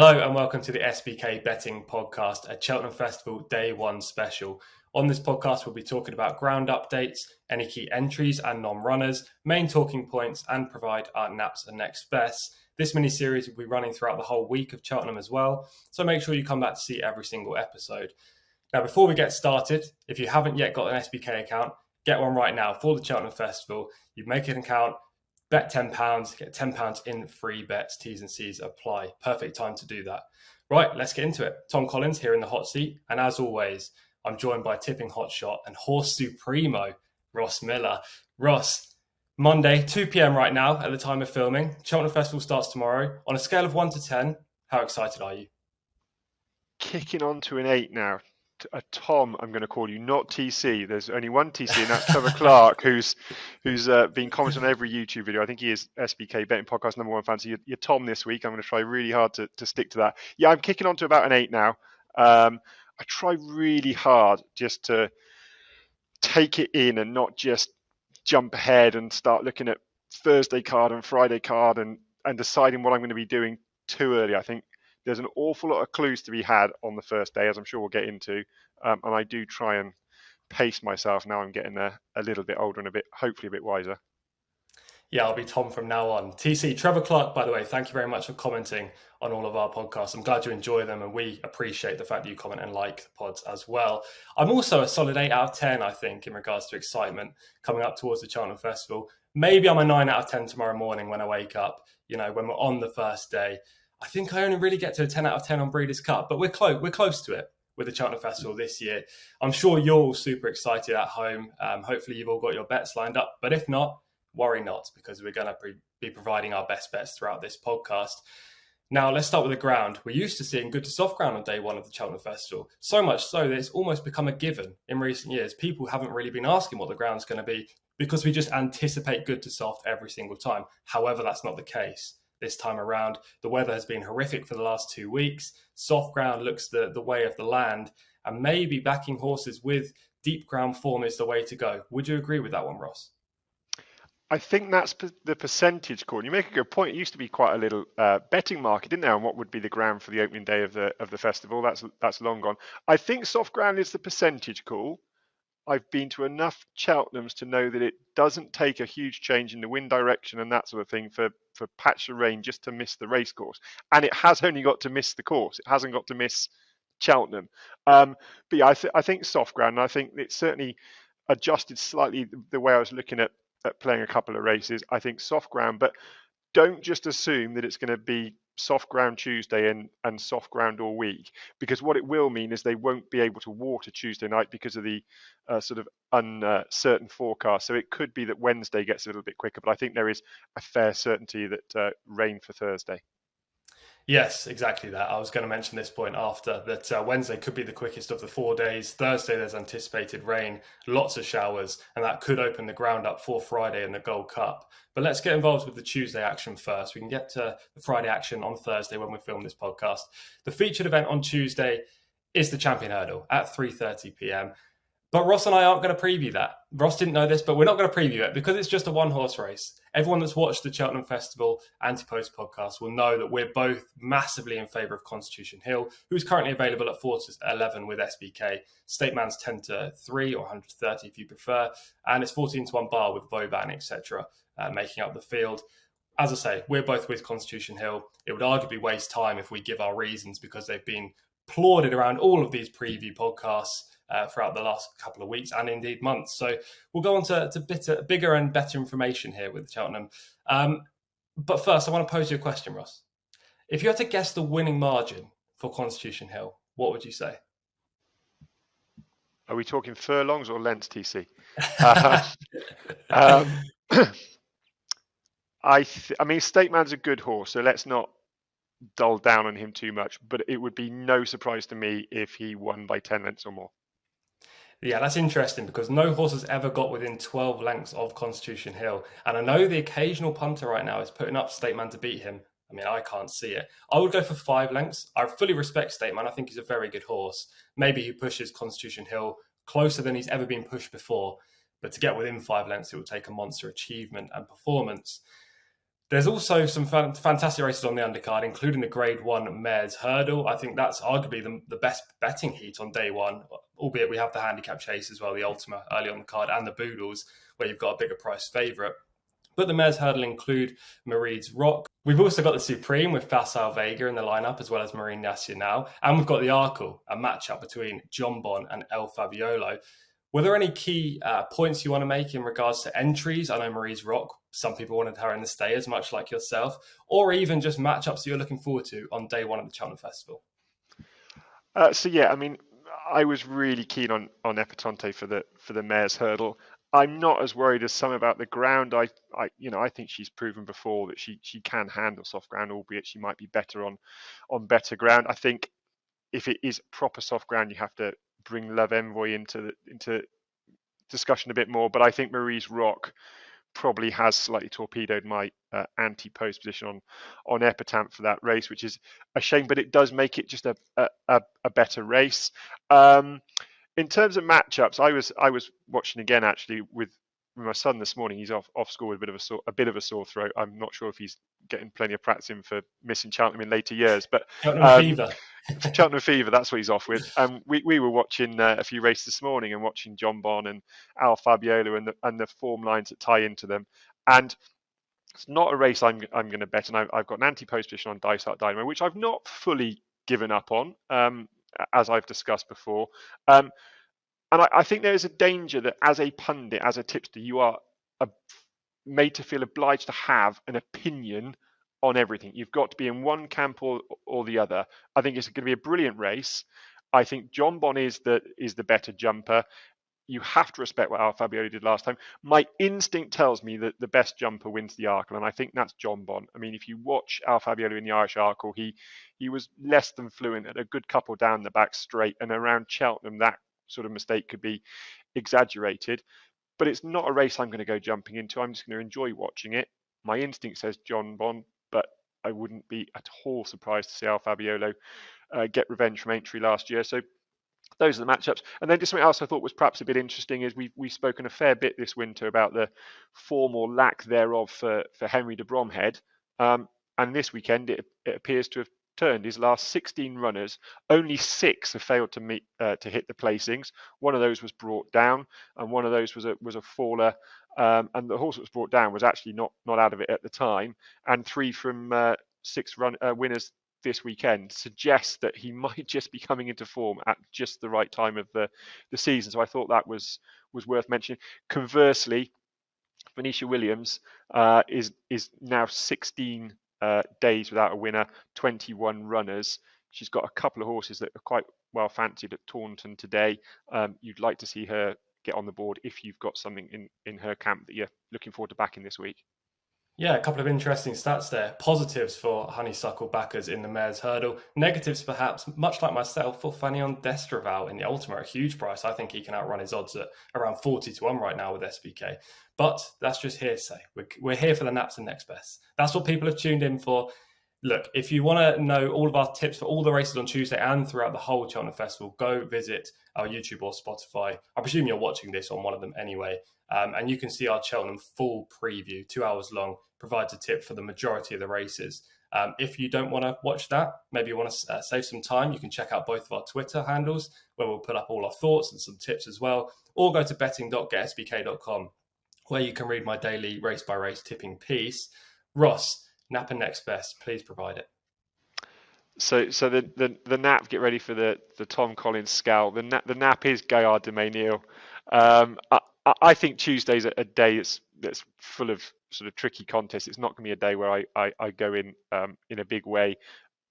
Hello and welcome to the SBK Betting Podcast, a Cheltenham Festival Day 1 special. On this podcast, we'll be talking about ground updates, any key entries and non-runners, main talking points, and provide our naps and next bests. This mini-series will be running throughout the whole week of Cheltenham as well, so make sure you come back to see every single episode. Now, before we get started, if you haven't yet got an SBK account, get one right now for the Cheltenham Festival. You make an account, bet £10, get £10 in free bets, T's and C's apply. Perfect time to do that. Right, let's get into it. Tom Collins here in the hot seat. And as always, I'm joined by tipping hotshot and horse supremo, Ross Millar. Ross, Monday, 2 p.m. right now at the time of filming. Cheltenham Festival starts tomorrow. On a scale of 1 to 10, how excited are you? Kicking on to an 8 now. A Tom, I'm going to call you, not TC. There's only one TC, and that's Trevor Clark, who's been commenting on every YouTube video. I think he is SBK Betting Podcast #1 fan. So you're Tom this week. I'm going to try really hard to stick to that. Yeah, I'm kicking on to about an 8 now. I try really hard just to take it in and not just jump ahead and start looking at Thursday card and Friday card and deciding what I'm going to be doing too early. I think there's an awful lot of clues to be had on the first day, as I'm sure we'll get into. And I do try and pace myself now. I'm getting a little bit older and hopefully a bit wiser. Yeah, I'll be Tom from now on. TC, Trevor Clark, by the way, thank you very much for commenting on all of our podcasts. I'm glad you enjoy them, and we appreciate the fact that you comment and like the pods as well. I'm also a solid 8 out of 10, I think, in regards to excitement coming up towards the Cheltenham Festival. Maybe I'm a 9 out of 10 tomorrow morning when I wake up, when we're on the first day. I think I only really get to a 10 out of 10 on Breeders' Cup, but we're close to it with the Cheltenham Festival this year. I'm sure you're all super excited at home. Hopefully you've all got your bets lined up, but if not, worry not, because we're going to be providing our best bets throughout this podcast. Now, let's start with the ground. We're used to seeing good to soft ground on day 1 of the Cheltenham Festival, so much so that it's almost become a given in recent years. People haven't really been asking what the ground's going to be because we just anticipate good to soft every single time. However, that's not the case this time around. The weather has been horrific for the last 2 weeks. Soft ground looks the way of the land, and maybe backing horses with deep ground form is the way to go. Would you agree with that one, Ross? I think that's the percentage call. You make a good point. It used to be quite a little betting market, didn't there, on what would be the ground for the opening day of the festival. That's long gone. I think soft ground is the percentage call. I've been to enough Cheltenhams to know that it doesn't take a huge change in the wind direction and that sort of thing for patch of rain just to miss the racecourse. And it has only got to miss the course. It hasn't got to miss Cheltenham. But yeah, I think soft ground. And I think it's certainly adjusted slightly the way I was looking at playing a couple of races. I think soft ground, but don't just assume that it's going to be soft ground Tuesday and soft ground all week, because what it will mean is they won't be able to water Tuesday night because of the sort of uncertain forecast. So it could be that Wednesday gets a little bit quicker, but I think there is a fair certainty that rain for Thursday. Yes, exactly that. I was going to mention this point after, that Wednesday could be the quickest of the 4 days. Thursday, there's anticipated rain, lots of showers, and that could open the ground up for Friday in the Gold Cup. But let's get involved with the Tuesday action first. We can get to the Friday action on Thursday when we film this podcast. The featured event on Tuesday is the Champion Hurdle at 3:30 p.m. But Ross and I aren't going to preview that. Ross didn't know this, but we're not going to preview it because it's just a one-horse race. Everyone that's watched the Cheltenham Festival Anti-Post podcast will know that we're both massively in favour of Constitution Hill, who's currently available at 4-11 with SBK. State Man's 10-3 or 130 if you prefer, and it's 14-1 bar with Vauban, etc., making up the field. As I say, we're both with Constitution Hill. It would arguably waste time if we give our reasons because they've been plauded around all of these preview podcasts throughout the last couple of weeks and indeed months. So we'll go on to bigger and better information here with Cheltenham. But first, I want to pose you a question, Ross. If you had to guess the winning margin for Constitution Hill, what would you say? Are we talking furlongs or lengths, TC? I mean, State Man's a good horse, so let's not dull down on him too much, but it would be no surprise to me if he won by 10 lengths or more. Yeah, that's interesting because no horse has ever got within 12 lengths of Constitution Hill. And I know the occasional punter right now is putting up State Man to beat him. I mean, I can't see it. I would go for 5 lengths. I fully respect State Man. I think he's a very good horse. Maybe he pushes Constitution Hill closer than he's ever been pushed before. But to get within 5 lengths, it would take a monster achievement and performance. There's also some fantastic races on the undercard, including the Grade 1 Mares Hurdle. I think that's arguably the best betting heat on day one, albeit we have the handicap chase as well, the Ultima early on the card, and the Boodles, where you've got a bigger price favourite. But the Mares Hurdle include Marie's Rock. We've also got the Supreme with Facile Vega in the lineup, as well as Marine Nacional. And we've got the Arkle, a matchup between John Bon and El Fabiolo. Were there any key points you want to make in regards to entries? I know Marie's Rock, some people wanted her in the stayers, much like yourself, or even just matchups that you're looking forward to on day one of the Cheltenham Festival. I mean, I was really keen on Epatante for the Mares Hurdle. I'm not as worried as some about the ground. I think she's proven before that she can handle soft ground, albeit she might be better on better ground. I think if it is proper soft ground, you have to bring Love Envoy into discussion a bit more. But I think Marie's Rock probably has slightly torpedoed my anti-post position on Epatante for that race, which is a shame, but it does make it just a better race. In terms of matchups, I was watching again actually with my son this morning. He's off school with a bit of a sore throat. I'm not sure if he's getting plenty of practice in for missing Cheltenham in later years, but Fever. Cheltenham Fever, that's what he's off with. We were watching a few races this morning and watching John Bon and Al Fabiolo and the form lines that tie into them. And it's not a race I'm going to bet, and I've got an anti-post position on Dice Art Dynamo, which I've not fully given up on, as I've discussed before. And I think there is a danger that as a pundit, as a tipster, you are made to feel obliged to have an opinion on everything. You've got to be in one camp or the other. I think it's going to be a brilliant race. I think John Bon is the better jumper. You have to respect what Al Fabiolo did last time. My instinct tells me that the best jumper wins the Arkle, and I think that's John Bon. I mean, if you watch Al Fabiolo in the Irish Arkle, he was less than fluent at a good couple down the back straight, and around Cheltenham, that sort of mistake could be exaggerated. But it's not a race I'm going to go jumping into. I'm just going to enjoy watching it. My instinct says John Bon, but I wouldn't be at all surprised to see Al Fabiolo get revenge from Aintree last year. So those are the matchups. And then just something else I thought was perhaps a bit interesting is we've spoken a fair bit this winter about the form or lack thereof for Henry de Bromhead. And this weekend it appears to have turned. His last 16 runners, only 6 have failed to hit the placings. One of those was brought down, and one of those was a faller. And the horse that was brought down was actually not out of it at the time. And 3 from 6 winners this weekend suggests that he might just be coming into form at just the right time of the season. So I thought that was worth mentioning. Conversely, Venetia Williams is now 16 days without a winner, 21 runners. She's got a couple of horses that are quite well fancied at Taunton today. You'd like to see her get on the board if you've got something in her camp that you're looking forward to backing this week. Yeah, a couple of interesting stats there. Positives for Honeysuckle backers in the Mares Hurdle. Negatives, perhaps, much like myself, for Fanion Destraval in the Ultima, a huge price. I think he can outrun his odds at around 40-1 right now with SBK. But that's just hearsay. We're here for the naps and next best. That's what people have tuned in for. Look, if you want to know all of our tips for all the races on Tuesday and throughout the whole Cheltenham Festival, go visit our YouTube or Spotify. I presume you're watching this on one of them anyway. And you can see our Cheltenham full preview, 2 hours long, provides a tip for the majority of the races. If you don't want to watch that, maybe you want to save some time, you can check out both of our Twitter handles, where we'll put up all our thoughts and some tips as well, or go to betting.getsbk.com, where you can read my daily race-by-race tipping piece. Ross, nap and next best, please provide it. So the nap, get ready for the Tom Collins scowl. The nap is Gaillard de Maynil. I think Tuesday's a day that's full of sort of tricky contests. It's not going to be a day where I go in a big way.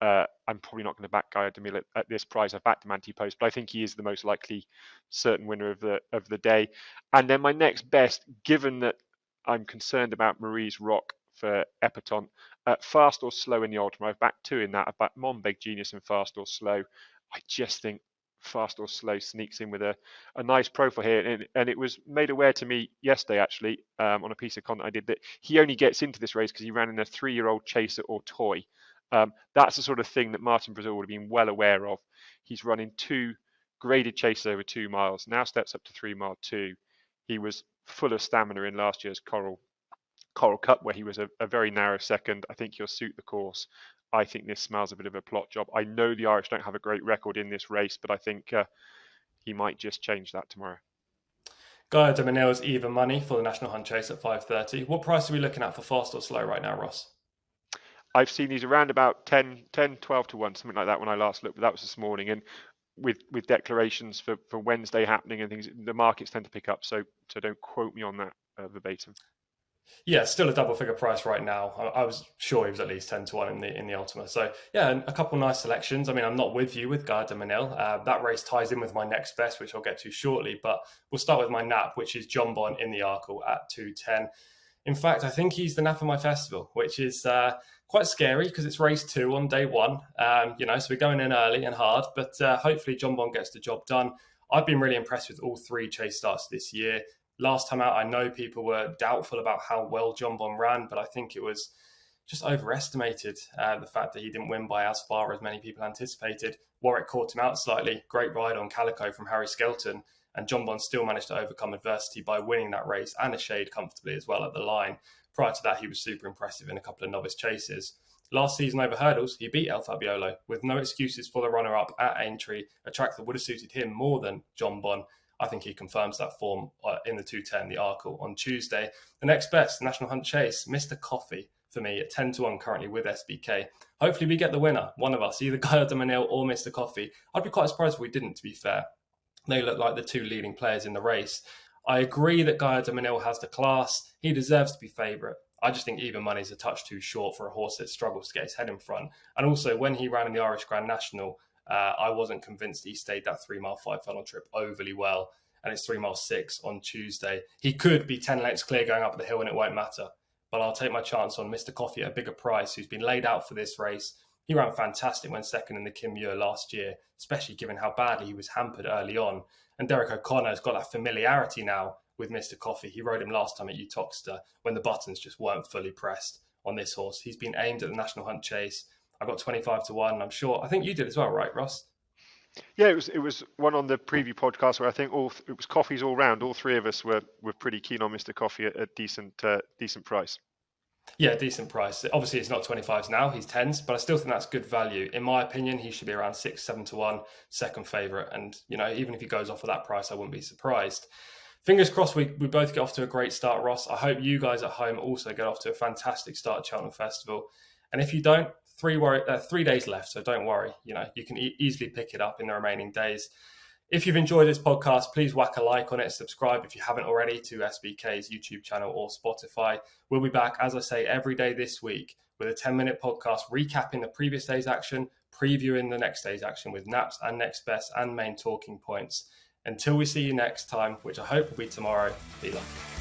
I'm probably not going to back Gaillard de Maynil at this price. I've backed him anti-post, but I think he is the most likely certain winner of the day. And then my next best, given that I'm concerned about Marie's Rock for Epatante, fast or slow in the Ultima. I've backed 2 in that. I've backed Monbeg Genius and fast or slow. I just think fast or slow sneaks in with a nice profile here, and it was made aware to me yesterday actually on a piece of content I did that he only gets into this race because he ran in a 3-year-old chaser or toy. That's the sort of thing that Martin Brazil would have been well aware of. He's running 2 graded chases over 2 miles, now steps up to 3 mile 2. He was full of stamina in last year's Coral Coral Cup, where he was a very narrow second. I think he'll suit the course. I think this smells a bit of a plot job. I know the Irish don't have a great record in this race, but I think he might just change that tomorrow. Gaia de Manil's even money for the National Hunt Chase at 5:30. What price are we looking at for fast or slow right now, Ross? I've seen these around about 10, 12 to 1, something like that when I last looked, but that was this morning. And with declarations for Wednesday happening and things, the markets tend to pick up. So don't quote me on that verbatim. Yeah, still a double figure price right now. I was sure he was at least 10 to 1 in the Ultima. So yeah, a couple nice selections. I mean, I'm not with you with Gaia de Manil. That race ties in with my next best, which I'll get to shortly. But we'll start with my nap, which is John Bon in the Arkle at 2:10. In fact, I think he's the nap of my festival, which is quite scary because it's race 2 on day 1. So we're going in early and hard, but hopefully John Bon gets the job done. I've been really impressed with all 3 chase starts this year. Last time out, I know people were doubtful about how well John Bon ran, but I think it was just overestimated, the fact that he didn't win by as far as many people anticipated. Warwick caught him out slightly. Great ride on Calico from Harry Skelton, and John Bon still managed to overcome adversity by winning that race and a shade comfortably as well at the line. Prior to that, he was super impressive in a couple of novice chases. Last season over hurdles, he beat El Fabiolo with no excuses for the runner-up at Aintree, a track that would have suited him more than John Bon. I think he confirms that form in the 2:10, the Arkle, on Tuesday. The next best, National Hunt Chase, Mr. Coffee, for me, at 10 to 1 currently with SBK. Hopefully we get the winner, one of us, either Gaia de Manil or Mr. Coffee. I'd be quite surprised if we didn't, to be fair. They look like the 2 leading players in the race. I agree that Gaia de Manil has the class. He deserves to be favourite. I just think even money's a touch too short for a horse that struggles to get his head in front. And also, when he ran in the Irish Grand National, I wasn't convinced he stayed that 3 mile 5 furlong trip overly well. And it's 3 mile 6 on Tuesday. He could be 10 lengths clear going up the hill and it won't matter. But I'll take my chance on Mr. Coffee at a bigger price, who's been laid out for this race. He ran fantastic when second in the Kim Muir last year, especially given how badly he was hampered early on. And Derek O'Connor has got that familiarity now with Mr. Coffee. He rode him last time at Uttoxeter when the buttons just weren't fully pressed on this horse. He's been aimed at the National Hunt Chase. I got 25 to 1. I'm sure. I think you did as well, right, Ross? Yeah, it was one on the preview podcast where I think it was Coffees all round. All 3 of us were pretty keen on Mr. Coffee at a decent price. Yeah, decent price. Obviously, it's not 25s now, he's 10s, but I still think that's good value. In my opinion, he should be around 6, 7 to 1, second favourite. And, even if he goes off of that price, I wouldn't be surprised. Fingers crossed we both get off to a great start, Ross. I hope you guys at home also get off to a fantastic start at Cheltenham Festival. And if you don't, 3 days left, so don't worry. You can easily pick it up in the remaining days. If you've enjoyed this podcast, please whack a like on it, subscribe if you haven't already to SBK's YouTube channel or Spotify. We'll be back, as I say, every day this week with a 10-minute podcast recapping the previous day's action, previewing the next day's action with naps and next best and main talking points. Until we see you next time, which I hope will be tomorrow, be lucky.